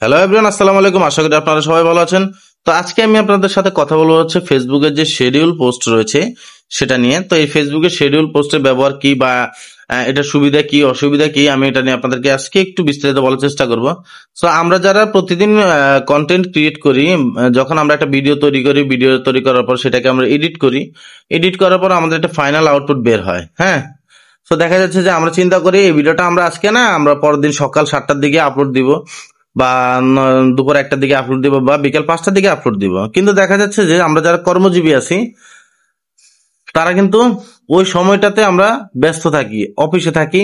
Hello everyone, আসসালামু আলাইকুম। আশা করি আপনারা সবাই ভালো আছেন। তো আজকে আমি আপনাদের সাথে কথা বলবো হচ্ছে ফেসবুকের যে শিডিউল পোস্ট রয়েছে সেটা নিয়ে। তো এই ফেসবুকের শিডিউল পোস্টের ব্যবহার কি বা এটা সুবিধা কি অসুবিধা কি, আমি এটা নিয়ে আপনাদেরকে আজকে একটু বিস্তারিত বলার চেষ্টা করব। সো আমরা যারা প্রতিদিন কন্টেন্ট ক্রিয়েট করি, যখন আমরা একটা ভিডিও তৈরি করি, ভিডিও তৈরি করার পর সেটাকে আমরা এডিট করি, এডিট করার পর আমাদের একটা ফাইনাল আউটপুট বের হয়। হ্যাঁ, তো দেখা যাচ্ছে যে আমরা চিন্তা করি এই ভিডিওটা আমরা আজকে না, আমরা পরের দিন সকাল 7টার দিকে আপলোড দিব, বা দুপুর 1টার দিকে আপলোড দিব, বা বিকেল 5টার দিকে আপলোড দিব। কিন্তু দেখা যাচ্ছে যে আমরা যারা কর্মজীবী আছি তারা কিন্তু ওই সময়টাতে আমরা ব্যস্ত থাকি, অফিসে থাকি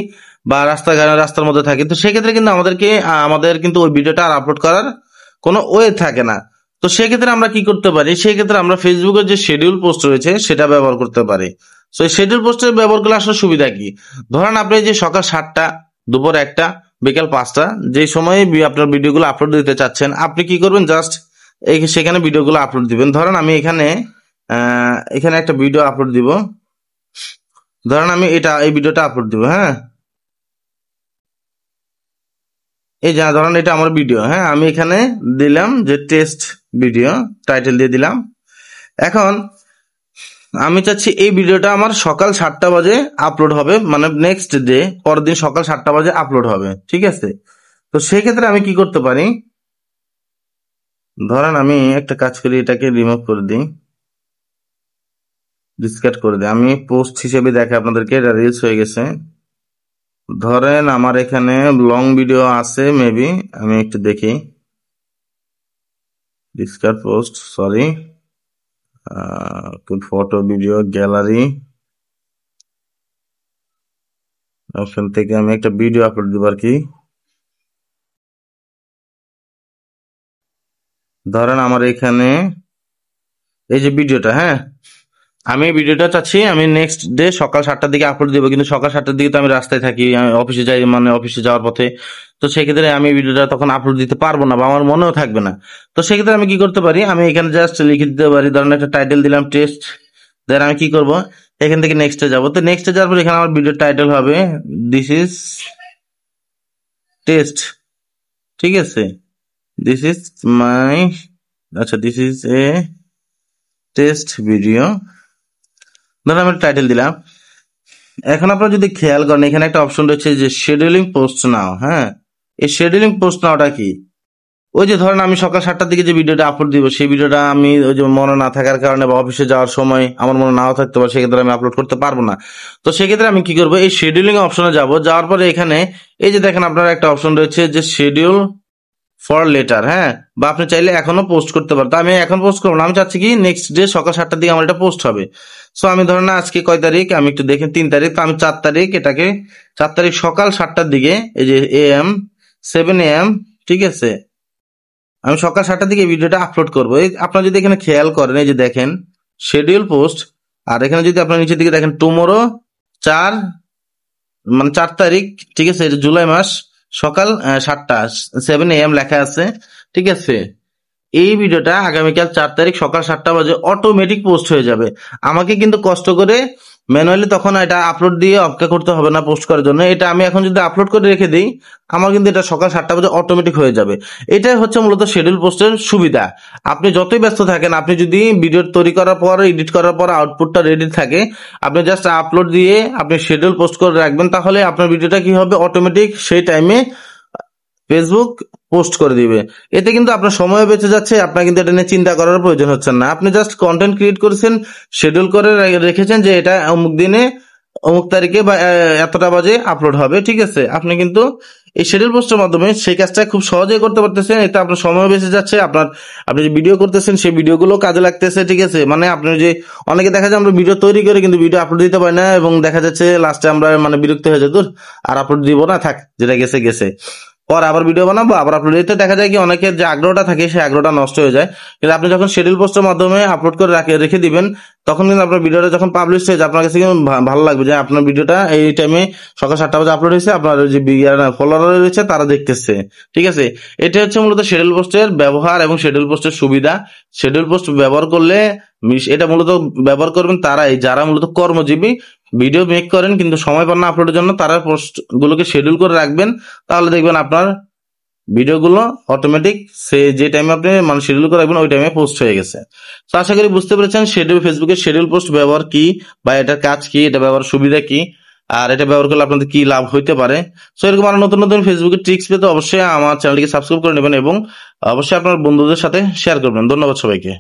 বা রাস্তার মধ্যে থাকি। তো সেক্ষেত্রে কিন্তু আমাদের কিন্তু ওই ভিডিওটা আর আপলোড করার কোনো ওয়ে থাকে না। তো সেক্ষেত্রে আমরা কি করতে পারি, সেক্ষেত্রে আমরা ফেসবুকের যে শিডিউল পোস্ট রয়েছে সেটা ব্যবহার করতে পারি। তো এই শিডিউল পোস্টের ব্যবহার করলে আসলে সুবিধা কি? ধরেন আপনি যে সকাল 7টা, দুপুর 1টা, বিকেল 5টা, যে সময়ে আপনার ভিডিওগুলো আপলোড দিতে চাচ্ছেন, আপনি কি করবেন, জাস্ট সেখানে ভিডিওগুলো আপলোড দিবেন। ধরেন আমি এখানে একটা ভিডিও আপলোড দিব। ধরেন আমি এই ভিডিওটা আপলোড দিব। হ্যাঁ, এই যা ধরেন এটা আমার ভিডিও। হ্যাঁ, আমি এখানে দিলাম যে টেস্ট ভিডিও, টাইটেল দিয়ে দিলাম। এখন আমি চাচ্ছি এই ভিডিওটা আমার সকাল 7টা বাজে আপলোড হবে, মানে নেক্সট ডে, পরের দিন সকাল 7টা বাজে আপলোড হবে। ঠিক আছে, তো সেই ক্ষেত্রে আমি কি করতে পারি, ধরেন আমি একটা কাজ করি, এটাকে রিমুভ করে দিই, ডিসকার্ড করে দিই। আমি পোস্ট হিসেবে দেখে আপনাদেরকে, এটা রিলস হয়ে গেছে। ধরেন আমার এখানে লং ভিডিও আছে, মেবি আমি একটু দেখি। Discard post, sorry, photo, video, gallery option থেকে আমি একটা ভিডিও আপলোড দিব আর কি। ধরেন আমার এখানে এই যে ভিডিওটা, হ্যাঁ, আমি এই ভিডিওটা চাচ্ছি আমি নেক্সট ডে সকাল 7টার দিকে আপলোড দিব। কিন্তু সকাল 7টার দিকে তো আমি রাস্তায় থাকি, আমি অফিসে যাই, মানে অফিসে যাওয়ার পথে। তো সেক্ষেত্রে আমি এই ভিডিওটা তখন আপলোড দিতে পারবো না, বা আমার মনেও থাকবে না। তো সেক্ষেত্রে আমি কি করতে পারি, আমি এখানে জাস্ট লিখে দিতে পারি, ধরেন একটা টাইটেল দিলাম টেস্ট। দেন আমি কি করব, এখান থেকে নেক্সটে যাব। তো নেক্সটে যাওয়ার পর এখানে আমার ভিডিও টাইটেল হবে দিস ইজ টেস্ট। ঠিক আছে, দিস ইজ মাই, আচ্ছা, this is a test video. ধরুন আমি টাইটেল দিলাম। এখন আপনারা যদি খেয়াল করেন, এখানে একটা অপশন রয়েছে যে শিডিউলিং পোস্ট নাও। হ্যাঁ, এই শিডিউলিং পোস্ট নাওটা কি? ওই যে ধরেন আমি সকাল 7টার দিকে যে ভিডিওটা আপলোড দিব, সেই ভিডিওটা আমি ওই যে মনে না থাকার কারণে বা অফিসে যাওয়ার সময় আমার মনে নাও থাকতে পারে, সেক্ষেত্রে আমি আপলোড করতে পারবো না। তো সেক্ষেত্রে আমি কি করবো, এই শিডিউলিং অপশনে যাব। যাওয়ার পরে এখানে এই যে দেখেন আপনার একটা অপশন রয়েছে যে শিডিউল ফর লেটার। হ্যাঁ, বা আপনি চাইলে এখনো পোস্ট করতে পারেন। তো আমি এখন পোস্ট করবো না, আমি চাচ্ছি কি নেক্সট ডে সকাল 7টার দিকে আমার এটা পোস্ট হবে। সো আমি ধরেন না, আজকে কয় তারিখ, আমি একটু দেখি, 3 তারিখ। তো আমি 4 তারিখ, এটাকে 4 তারিখ সকাল 7টার দিকে, এই যে AM 7 AM, ঠিক আছে, আমি সকাল 7টার দিকে এই ভিডিওটা আপলোড করবো। এই আপনারা যদি এখানে খেয়াল করেন, এই যে দেখেন শিডিউল পোস্ট, আর এখানে যদি আপনার নিচের দিকে দেখেন টুমোরো 4, মানে 4 তারিখ, ঠিক আছে, এটা জুলাই মাস, সকাল 7টা, 7 AM লেখা আছে। ঠিক আছে, এই ভিডিওটা আগামীকাল 4 তারিখ সকাল 7টা বাজে অটোমেটিক পোস্ট হয়ে যাবে। আমাকে কিন্তু কষ্ট করে ম্যানুয়ালি তখন এটা আপলোড দিয়ে অপেক্ষা করতে হবে না পোস্ট করার জন্য। এটা আমি এখন যদি আপলোড করে রেখে দিই, আমার কিন্তু এটা সকাল 7টা বাজে অটোমেটিক হয়ে যাবে। এটাই হচ্ছে মূলত শিডিউল পোস্টের সুবিধা। আপনি যতই ব্যস্ত থাকেন, আপনি যদি ভিডিও তৈরি করার পর, এডিট করার পর আউটপুটটা রেডি থাকে, আপনি জাস্ট আপলোড দিয়ে আপনি শিডিউল পোস্ট করে রাখবেন, তাহলে আপনার ভিডিওটা কি হবে, অটোমেটিক সেই টাইমে ফেসবুক পোস্ট করে দিবে। এতে কিন্তু আপনার সময় বেঁচে যাচ্ছে, আপনার কিন্তু এটা নিয়ে চিন্তা করার প্রয়োজন হচ্ছে না। আপনি জাস্ট কন্টেন্ট ক্রিয়েট করেছেন, শিডিউল করে রেখেছেন যে এটা অমুক দিনে, অমুক তারিখে বা এতটা বাজে আপলোড হবে। ঠিক আছে, আপনি কিন্তু এই শিডিউল পোস্টের মাধ্যমে সেই কাজটা খুব সহজেই করতে পারতেছেন। এতে আপনার সময় বেঁচে যাচ্ছে, আপনি যে ভিডিও করতেছেন সেই ভিডিওগুলো কাজে লাগতেছে। ঠিক আছে, মানে আপনি যে, অনেকে দেখা যায় আমরা ভিডিও তৈরি করে কিন্তু ভিডিও আপলোড দিতে পারি না, এবং দেখা যাচ্ছে লাস্টে আমরা মানে বিরক্ত হয়ে যাই, দূর আর আপলোড দিব না, থাক, যেটা গেছে গেছে, পর আবার ভিডিও বানাবো, আবার আপলোড দিতে। দেখা যায় কি অনেকের যে আগ্রহটা থাকে সেই আগ্রহটা নষ্ট হয়ে যায়। কিন্তু আপনি যখন শিডিউল পোস্টের মাধ্যমে আপলোড করে রেখে দিবেন, তখন কিন্তু আপনার ভিডিওটা যখন পাবলিশ হয়ে যায়, আপনার কাছে কিন্তু ভালো লাগবে যে আপনার ভিডিওটা এই টাইমে সকাল 7টা বাজে আপলোড হয়েছে, আপনার যে ফলোয়ার রয়েছে তারা দেখতেছে। ঠিক আছে, এটা হচ্ছে মূলত শিডিউল পোস্টের ব্যবহার এবং শিডিউল পোস্টের সুবিধা। শিডিউল পোস্ট ব্যবহার করলে, এটা মূলত ব্যবহার করবেন তারাই যারা মূলত কর্মজীবী, ভিডিও মেক করেন কিন্তু সময় পান না আপলোডের জন্য, তারা পোস্ট গুলোকে শিডিউল করে রাখবেন। তাহলে দেখবেন আপনার ভিডিওগুলো অটোমেটিক সে যে টাইমে আপনি মানে শিডিউল করে রাখবেন ওই টাইমে পোস্ট হয়ে গেছে। তো আশা করি বুঝতে পেরেছেন ফেসবুকের শিডিউল পোস্ট ব্যবহার কি, বা এটার কাজ কি, এটা ব্যবহার সুবিধা কি, আর এটা ব্যবহার করলে আপনাদের কি লাভ হইতে পারে। সো এরকম আরো নতুন নতুন ফেসবুকের ট্রিক্স পেতে অবশ্যই আমার চ্যানেলটিকে সাবস্ক্রাইব করে নেবেন এবং অবশ্যই আপনার বন্ধুদের সাথে শেয়ার করবেন। ধন্যবাদ সবাইকে।